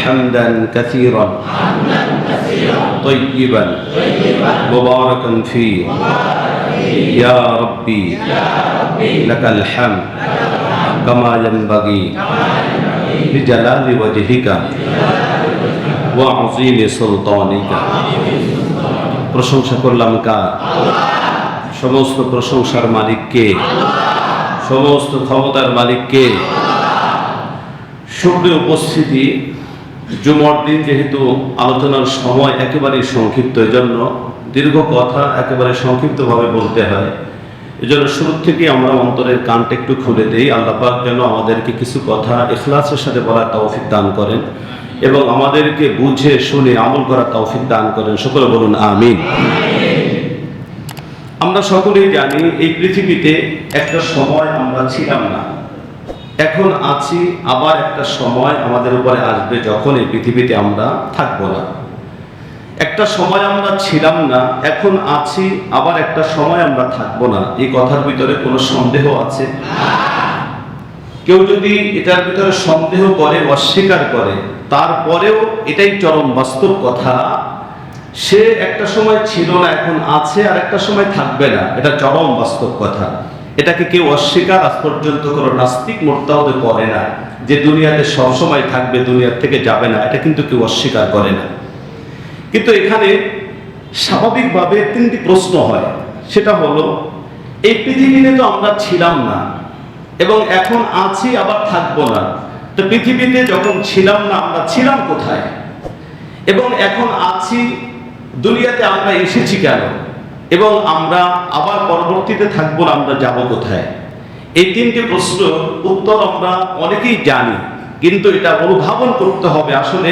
حمدا كثيرا طيبا مباركا فيه يا ربي لك الحمد كما ينبغي لجلال وجهك وعظيم سلطانك। প্রশংসা করলাম কার? সমস্ত প্রশংসার মালিক কে? সমস্ত ক্ষমতার মালিক কে? সুপ্রিয় উপস্থিতি, জুমার দিন যেহেতু আলোচনার সময় একেবারে সংক্ষিপ্ত, এজন্য দীর্ঘ কথা একেবারে সংক্ষিপ্তভাবে বলতে হয়। এজন্য শুরু থেকে আমরা অন্তরের কানটা একটু খুলে দেই। আল্লাহ পাক যেন আমাদেরকে কিছু কথা ইখলাসের সাথে বলার তৌফিক দান করেন এবং আমাদেরকে বুঝে শুনে আমল করার তৌফিক দান করেন। সকলে বলুন আমিন। আমরা সকলেই জানি এই পৃথিবীতে একটা সময় আমরা ছিলাম না, এখন আছি, আবার একটা সময় আমাদের উপরে আসবে যখন এই পৃথিবীতে আমরা থাকবো না। একটা সময় আমরা ছিলাম না, এখন আছি, আবার একটা সময় আমরা থাকবো না। এই কথার ভিতরে কোনো সন্দেহ আছে? কেউ যদি এটার ভিতরে সন্দেহ করে, অস্বীকার করে, তারপরেও এটাই চরম বাস্তব কথা, সে একটা সময় ছিল না, এখন আছে, আর একটা সময় থাকবে না। এটা চরম বাস্তব কথা। এটাকে কেউ অস্বীকার আজ পর্যন্ত কোনো নাস্তিক মুরতাদ করে না যে দুনিয়াতে সবসময় থাকবে, দুনিয়ার থেকে যাবে না। এটা কিন্তু কেউ অস্বীকার করে না। কিন্তু এখানে স্বাভাবিকভাবে তিনটি প্রশ্ন হয়। সেটা হলো, এই পৃথিবীতে তো আমরা ছিলাম না এবং এখন আছি, আবার থাকবো না। তো পৃথিবীতে যখন ছিলাম না, আমরা ছিলাম কোথায়? এবং এখন আছি, দুনিয়াতে আমরা এসেছি কেন? এবং আমরা আবার পরবর্তীতে থাকবো না, আমরা যাব কোথায়? এই তিনটি প্রশ্ন উত্তর আমরা অনেকেই জানি, কিন্তু এটা অনুধাবন করতে হবে। আসলে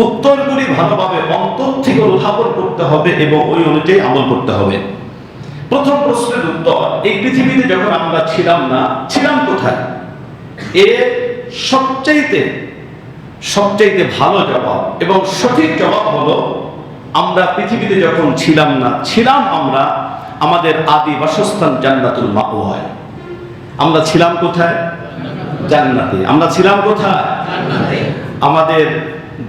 উত্তরগুলি ভালোভাবে অন্তর থেকে অনুধাবন করতে হবে এবং ওই অনুযায়ী আমল করতে হবে। প্রথম প্রশ্নের উত্তর, এই পৃথিবীতে যখন আমরা ছিলাম না, ছিলাম কোথায়? এর সবচাইতে ভালো জবাব এবং সঠিক জবাব হলো, আমরা পৃথিবীতে যখন ছিলাম না, ছিলাম আমরা আমাদের আদি বাসস্থান জান্নাতুল মাওয়া। আমরা ছিলাম কোথায়? জান্নাতে। আমরা ছিলাম কোথায়? আমাদের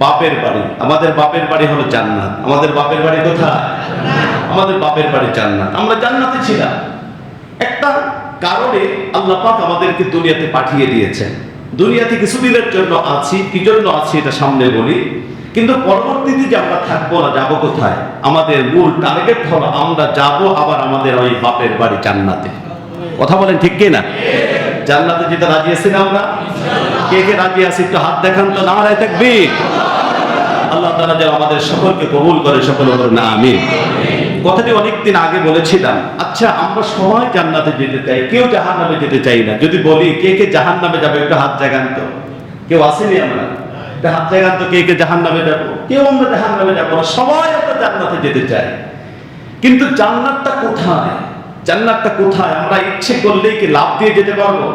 বাপের বাড়ি। আমাদের বাপের বাড়ি হলো জান্নাত। আমাদের বাপের বাড়ি কোথায়? আমাদের বাপের বাড়ি জান্নাত। আমরা জান্নাতে ছিলাম। একটা কারণে আল্লাহ পাক আমাদেরকে দুনিয়াতে পাঠিয়ে দিয়েছেন। দুনিয়াতে কিছুদিনের জন্য আছি, কি জন্য আছি এটা সামনে বলি। কিন্তু পরবর্তীতে যে আমরা থাকবো না, যাবো কোথায়? আমাদের মূল টার্গেট হলো আমরা যাব আবার আমাদের ওই বাপের বাড়ি জান্নাতে। কথা বলেন ঠিক কি না? জান্নাতে যেতে রাজি আছি না আমরা? কে কে রাজি আছি একটু হাত দেখান তো। নারায়ে তাকবীর। আল্লাহ তাআলা যেন আমাদের সকলকে কবুল করে। সকলে বলেন আমিন। কথাটি অনেকদিন আগে বলেছিলাম। আচ্ছা, আমরা সবাই জান্নাতে যেতে চাই, কেউ জাহান্নামে যেতে চাই না। যদি বলি কে কে জাহান্নামে যাবে, একটু হাত জাগান তো। কেউ আসেনি? আমরা হাত জাগান তো, কে কে জাহান্নামে যাবো? কেউ আমরা জাহান্নামে যাবো না, সবাই আমরা জান্নাতে যেতে চাই। কিন্তু জান্নাতটা কোথায়? জান্নাতটা কোথায়? আমরা ইচ্ছে করলেই কি লাভ দিয়ে যেতে পারবো?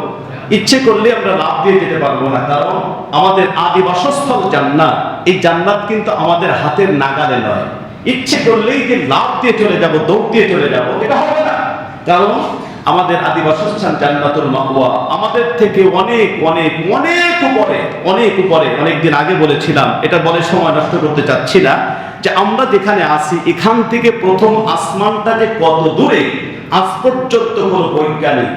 ইচ্ছে করলে আমরা লাভ দিয়ে যেতে পারবো না। কারণ আমাদের আদি বাসস্থল জান্নাত। এই জান্নাত কিন্তু আমাদের হাতের নাগালে নয়। ইচ্ছে করলেই যে লাভ দিয়ে চলে যাব, দৌড় দিয়ে চলে যাব, এটা হবে না। কারণ আমাদের আদি বাসস্থান জান্নাতুল মাওয়া আমাদের থেকে অনেক অনেক অনেক উপরে, অনেক উপরে। অনেকদিন আগে বলেছিলাম, এটা বলে সময় নষ্ট করতে চাচ্ছি না, যে আমরা যেখানে আছি এখান থেকে প্রথম আসমানটা যে কত দূরে, আজ পর্যন্ত কোনো বৈজ্ঞানিক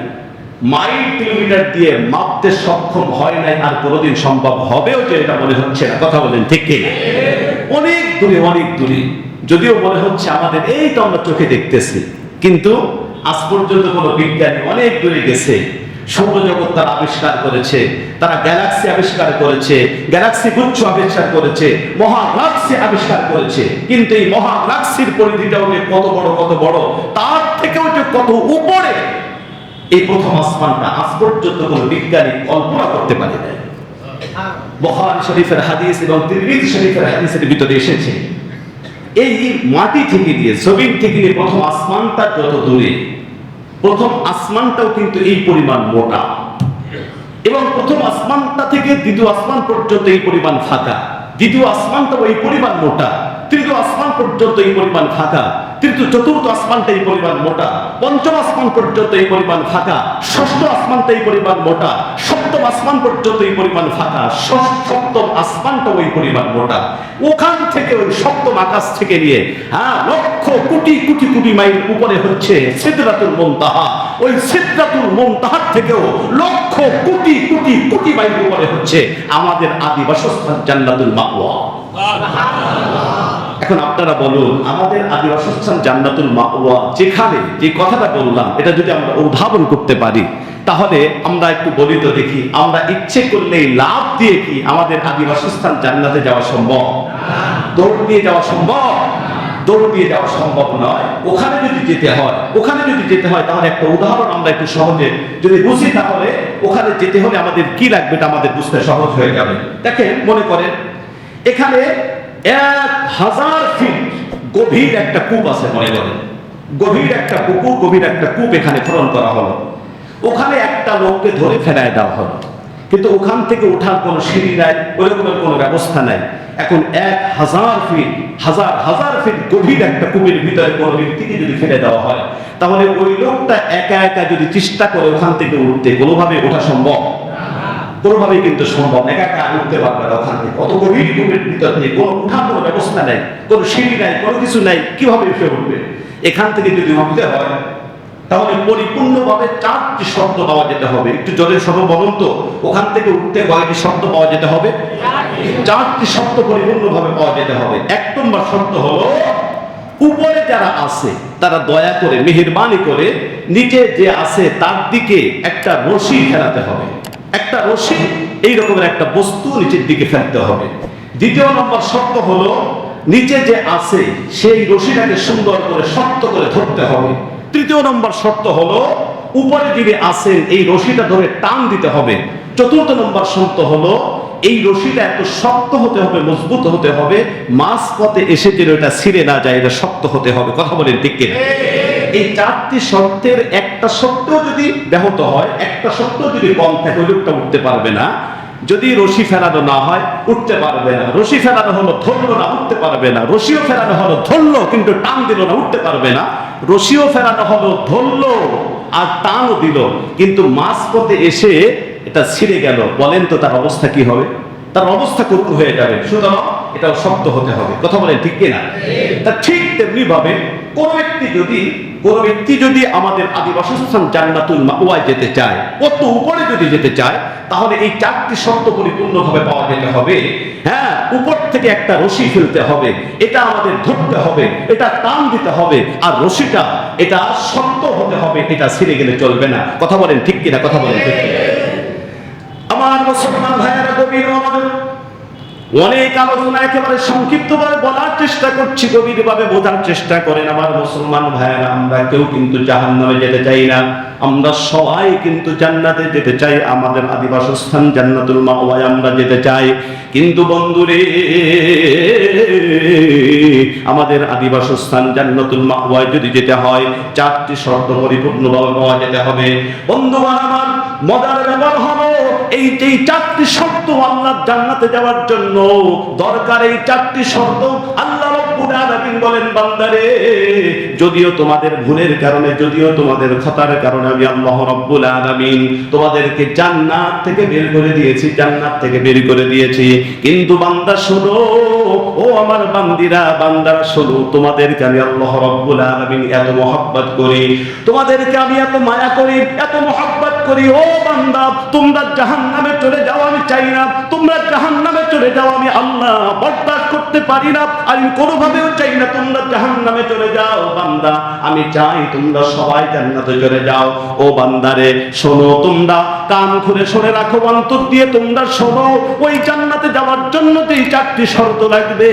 মাইল কিলোমিটার দিয়ে মাপতে সক্ষম হয় নাই, আর কোনোদিন সম্ভব হবেও যে এটা মনে হচ্ছে না। কথা বলেন ঠিক কি? অনেক দূরে, অনেক দূরে। যদিও মনে হচ্ছে আমাদের এই তো আমরা চোখে দেখতেছি, কিন্তু আজ পর্যন্ত কোনো বিজ্ঞানী অনেক দূরে গেছে। সৌরজগৎ তারা আবিষ্কার করেছে, তারা গ্যালাক্সি আবিষ্কার করেছে, গ্যালাক্সি গুচ্ছ আবিষ্কার করেছে, মহাগ্যালাক্সি আবিষ্কার করেছে। কিন্তু এই মহাগ্যালাক্সির পরিধিটাও যে কত বড়, কত বড়, তার থেকেও যে কত উপরে, এই প্রথম আসমানটা আজ পর্যন্ত কোনো বিজ্ঞানী কল্পনা করতে পারে না। বুখারী শরীফের হাদিস এবং তিরমিজি শরীফের হাদিসের ভিতরে এসেছে, এই মাটি থেকে নিয়ে, জমিন থেকে নিয়ে প্রথম আসমানটা যত দূরে, প্রথম আসমানটাও কিন্তু এই পরিমাণ মোটা, এবং প্রথম আসমানটা থেকে দ্বিতীয় আসমান পর্যন্ত এই পরিমাণ ফাঁকা, দ্বিতীয় আসমানটাও এই পরিমাণ মোটা। তৃতীয় আসমান পর্যন্ত এই পরিমাণ ফাঁকা, তৃতীয় চতুর্থ আসমানটা এই পরিমাণ মোটা, পঞ্চম আসমান পর্যন্ত এই পরিমাণ ফাঁকা, ষষ্ঠ আসমানটা এই পরিমাণ মোটা, সপ্তম আসমান পর্যন্ত এই পরিমাণ ফাঁকা, সপ্তম আসমানটা ওই পরিমাণ মোটা। ওখান থেকে ওই সপ্তম আকাশ থেকে নিয়ে লক্ষ কোটি কোটি কোটি মাইল উপরে হচ্ছে সিদরাতুল মুনতাহা। ওই সিদরাতুল মুনতাহার থেকেও লক্ষ কোটি কোটি কোটি মাইল উপরে হচ্ছে আমাদের আদি বাসস্থান জান্নাতুল মাওয়া। এখন আপনারা বলুন, আমাদের আদি বাসস্থান জান্নাতুল মাওয়া যেখানে যে কথাটা বললাম, এটা যদি আমরা উদ্ভাবন করতে পারি, তাহলে আমরা একটু বলি তো দেখি, আমরা ইচ্ছে করলেই লাভ দিয়ে কি আমাদের আদি বাসস্থান জান্নাতে যাওয়া সম্ভব? দৌড় দিয়ে যাওয়া সম্ভব? দৌড় দিয়ে যাওয়া সম্ভব নয়। ওখানে যদি যেতে হয় তাহলে একটা উদাহরণ আমরা একটু সহজে যদি বুঝি, তাহলে ওখানে যেতে হলে আমাদের কি লাগবে এটা আমাদের বুঝতে সহজ হয়ে যাবে। দেখেন, মনে করেন এখানে 1000 ফিট গভীর একটা কূপ আছে, মনে করেন গভীর একটা পুকুর, গভীর একটা কূপ এখানে খনন করা হলো। ওখানে একটা লোককে ধরে ফেলায় দেওয়া হলো, কিন্তু ওখান থেকে ওঠার কোনো সিঁড়ি নাই, ওইরকমের কোনো ব্যবস্থা নাই। এখন 1000 ফিট, হাজার ফিট গভীর একটা কূপের ভিতরে কোনো ব্যক্তিকে যদি ফেলে দেওয়া হয়, তাহলে ওই লোকটা একা একা যদি চেষ্টা করে ওখান থেকে উঠতে, কোনোভাবে ওঠা সম্ভব? কোনোভাবেই কিন্তু সম্ভব না, একা একা উঠতে পারবে না ওখান থেকে। কত গভীর কূপের ভিতর থেকে কোনো উঠার কোনো ব্যবস্থা নাই, কোনো সিঁড়ি নাই, কোনো কিছু নাই, কিভাবে উঠে উঠবে? এখান থেকে যদি উঠতে হয় তাহলে পরিপূর্ণভাবে 4টি শর্ত পাওয়া যেতে হবে। একটু জোরে সবাই বলুন তো, ওখান থেকে উঠতে কয়টি শর্ত পাওয়া যেতে হবে? 4টি শর্ত পরিপূর্ণভাবে পাওয়া যেতে হবে। 1 নম্বর শর্ত হলো, উপরে যারা আছে তারা দয়া করে, মেহেরবানি করে নিচে যে আছে তার দিকে একটা রশি ফেলাতে হবে। একটা রশি, এই রকমের একটা বস্তু নিচের দিকে ফেলতে হবে। 2 নম্বর শর্ত হলো, নিচে যে আছে সেই রশিটাকে সুন্দর করে শক্ত করে ধরতে হবে। 3 নম্বর শর্ত হলো, উপরে যিনি আছেন এই রশিটা ধরে টান দিতে হবে। 4 নম্বর শর্ত হলো, এই রশিটা এত শক্ত হতে হবে, মজবুত হতে হবে, মাঝ পথে এসে যেন এটা ছিঁড়ে না যায়, এটা শক্ত হতে হবে। কথা বলেন ঠিক কিনা? এই 4টি শর্তের একটা শর্ত যদি ব্যাহত হয়, একটা শর্ত যদি কম থাকে, ওই লোকটা উঠতে পারবে না। যদি রশি ফেরানো না হয়, উঠতে পারবে না। রশি ফেরানো হলো, ধরলো না, উঠতে পারবে না। রশিও ফেরানো হলো, ধরলো কিন্তু টান দিল না, উঠতে পারবে না। রশিও ফেরানো হলো, ধরলো আর টানও দিল, কিন্তু মাঝপথে এসে এটা ছিঁড়ে গেল, বলেন তো তার অবস্থা কি হবে? তার অবস্থা করুণ হয়ে যাবে। সুতরাং এটাও শক্ত হতে হবে। কথা বলেন ঠিক কিনা? তা ঠিক তেমনি ভাবে কোন ব্যক্তি যদি আমাদের আদি বাসস্থান জান্নাতুল মাওয়ায় যেতে চায়, কত উপরে যদি যেতে চায়, তাহলে এই 4টি শর্ত পরিপূর্ণভাবে পাওয়া যেতে হবে। উপর থেকে একটা রশি ফেলতে হবে, এটা আমাদের ধরতে হবে, এটা টান দিতে হবে, আর রশিটা এটা শক্ত হতে হবে, এটা ছিঁড়ে গেলে চলবে না। কথা বলেন ঠিক কিনা? কথা বলেন ঠিক কিনা? আমার মুসলমান ভাইয়েরা, গভীর আমাদের অনেক আলোচনা একেবারে সংক্ষিপ্তভাবে বলার চেষ্টা করছি, গভীরভাবে বোঝার চেষ্টা করেন। আমার মুসলমান ভাইয়েরা, আমরা কেউ কিন্তু জাহান্নামে যেতে চাই না, আমরা সবাই কিন্তু জান্নাতে যেতে চাই। আমাদের আদি বাসস্থান জান্নাতুল মাওয়ায় আমরা যেতে চাই। কিন্তু বন্ধুরে, আমাদের আদি বাসস্থান জান্নাতুল মাওয়ায় যদি যেতে হয়, 4টি শর্ত পরিপূর্ণভাবে পাওয়া যেতে হবে। বন্ধুগণ আমার, মজার ব্যাপার হলো, এই 4টি শর্ত আল্লাহ জান্নাতে যাওয়ার জন্য দরকার। এই 4টি শর্ত আল্লাহ রাব্বুল আলামিন বলেন, বান্দারে, যদিও তোমাদের ভুলের কারণে, যদিও তোমাদের খতার কারণে আমি আল্লাহ রাব্বুল আলামিন তোমাদেরকে জান্নাত থেকে বের করে দিয়েছি, জান্নাত থেকে বের করে দিয়েছি, কিন্তু বান্দা শোনো, ও আমার বান্দারা শোনো, তোমাদেরকে আমি আল্লাহ রাব্বুল আলামিন এত মহব্বত করি, তোমাদেরকে আমি এত মায়া করি, এত মহব্বত করি। ও বান্দা, তোমরা জাহান্নামে চলে যাও আমি চাই না, তোমরা জাহান্নামে চলে যাও আমি আল্লাহ বরদাস্ত করতে পারি না, আমি কোনোভাবেও চাই না তোমরা জাহান্নামে চলে যাও। বান্দা, আমি চাই তোমরা সবাই জান্নাতে চলে যাও। ও বান্দারে শোনো, তোমরা কান খুলে শুনে রাখো, অন্তর দিয়ে তোমরা শোনো, ওই জান্নাতে যাওয়ার জন্য যেই 4টি শর্ত লাগবে,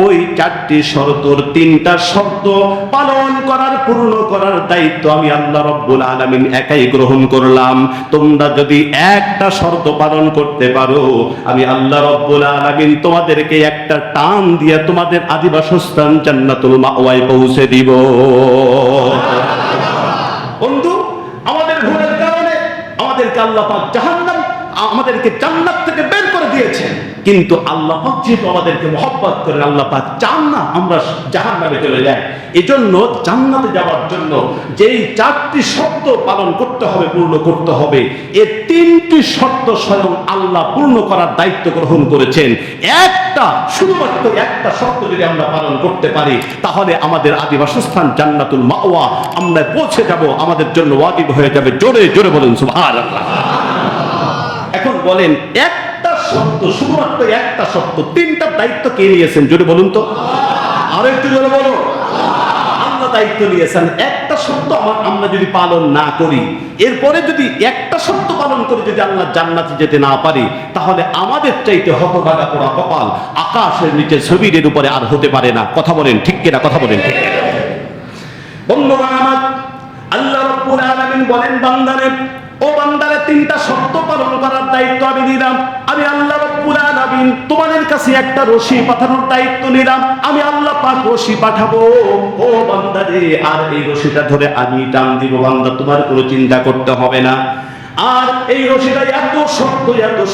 ওই 4টি শর্তর 3টা শর্ত পালন করার, পূর্ণ করার দায়িত্ব আমি আল্লাহ রাব্বুল আলামিন একাই গ্রহণ করলাম। তোমরা যদি একটা শর্ত পালন করতে পারো, আমি আল্লাহ রাব্বুল আলামিন তোমাদেরকে একটা টান দিয়ে তোমাদের আদি বাসস্থান জান্নাতুল মাওয়ায় পৌঁছে দিব। বন্ধু, আমাদের ভুলের কারণে আমাদেরকে আল্লাহ পাক আমাদেরকে জান্নাত থেকে বের করে দিয়েছেন, কিন্তু আল্লাহ পাক যেহেতু আমাদেরকে মহব্বত করেন, আল্লাহ পাক চান না আমরা জাহান্নামে চলে যাই। এজন্য জান্নাতে যাওয়ার জন্য যেই 4টি শর্ত পালন করতে হবে, পূর্ণ করতে হবে, এই 3টি শর্ত স্বয়ং আল্লাহ পূর্ণ করার দায়িত্ব গ্রহণ করেছেন। শুধুমাত্র একটা শর্ত যদি আমরা পালন করতে পারি, তাহলে আমাদের আদি বাসস্থান জান্নাতুল মাওয়া আমরা পৌঁছে যাব, আমাদের জন্য ওয়াজিব হয়ে যাবে। জোরে জোরে বলুন সুবহানাল্লাহ। এখন বলেন, একটা শর্ত, শুধুমাত্র একটা শর্ত, 3টার দায়িত্ব কে নিয়েছেন জোরে বলুন তো? আরো একটু জোরে বলুন। আল্লাহ দায়িত্ব নিয়েছেন। একটা শর্ত আমরা যদি পালন না করি, এরপরে যদি একটা শর্ত পালন করে যদি আল্লাহ জান্নাতে যেতে না পারি, তাহলে আমাদের চাইতে হতভাগা পোড়া কপাল আকাশের নিচে ছবির উপরে আর হতে পারে না। কথা বলেন ঠিক কিনা? কথা বলেন ঠিক কিনা? বন্ধুগণ আমার, আল্লাহ রাব্বুল আলামিন বলেন, বান্দারে, ও বান্দারে, 3টা শর্ত পালন করার দায়িত্ব আমি নিলাম। আমি আল্লাহ রাব্বুল আলামিন তোমাদের কাছে একটা রশি পাঠানোর দায়িত্ব নিলাম। আমি আল্লাহ পাক রশি পাঠাবো, ও বান্দারে, আর এই রশিটা ধরে আমি টান দিব। বান্দা, তোমার কোনো চিন্তা করতে হবে না। আর এই রশিটা এত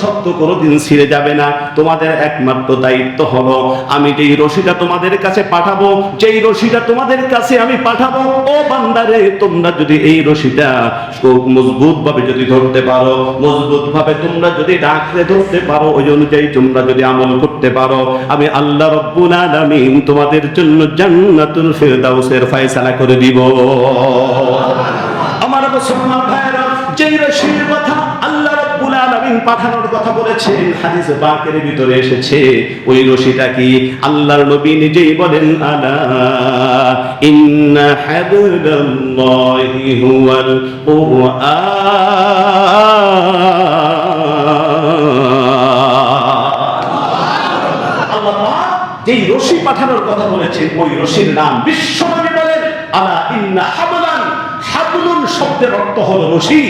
শক্ত কোনোদিন ছিঁড়ে যাবে না। তোমাদের একমাত্র দায়িত্ব হলো, আমি যেই রশিটা তোমাদের কাছে পাঠাবো, যেই রশিটা তোমাদের কাছে আমি পাঠাবো, ও বান্দারে, তোমরা যদি এই রশিটা মজবুত ভাবে যদি ধরতে পারো, মজবুত ভাবে তোমরা যদি আঁকড়ে ধরতে পারো, ওই অনুযায়ী তোমরা যদি আমল করতে পারো, আমি আল্লাহ রাব্বুল আলামিন তোমাদের জন্য জান্নাতুল ফিরদাউসের ফয়সালা করে দিব। আমার মুসলমান ভাইরা, যেই রশির কথা আল্লাহ রাব্বুল আলামিন পাঠানোর কথা বলেছেন, হাদিসে পাকের ভিতরে এসেছে, ওই রশিটা কি? আল্লাহর নবী নিজেই বলেন, আলা ইন্না হাবলাল্লাহি হুয়াল কুরআন। আল্লাহ যেই রশি পাঠানোর কথা বলেছেন, ওই রশির নাম বিশ্বনবী বলেন, আলা ইন্না হাবলান। হাবলুন শব্দের অর্থ হলো রশি।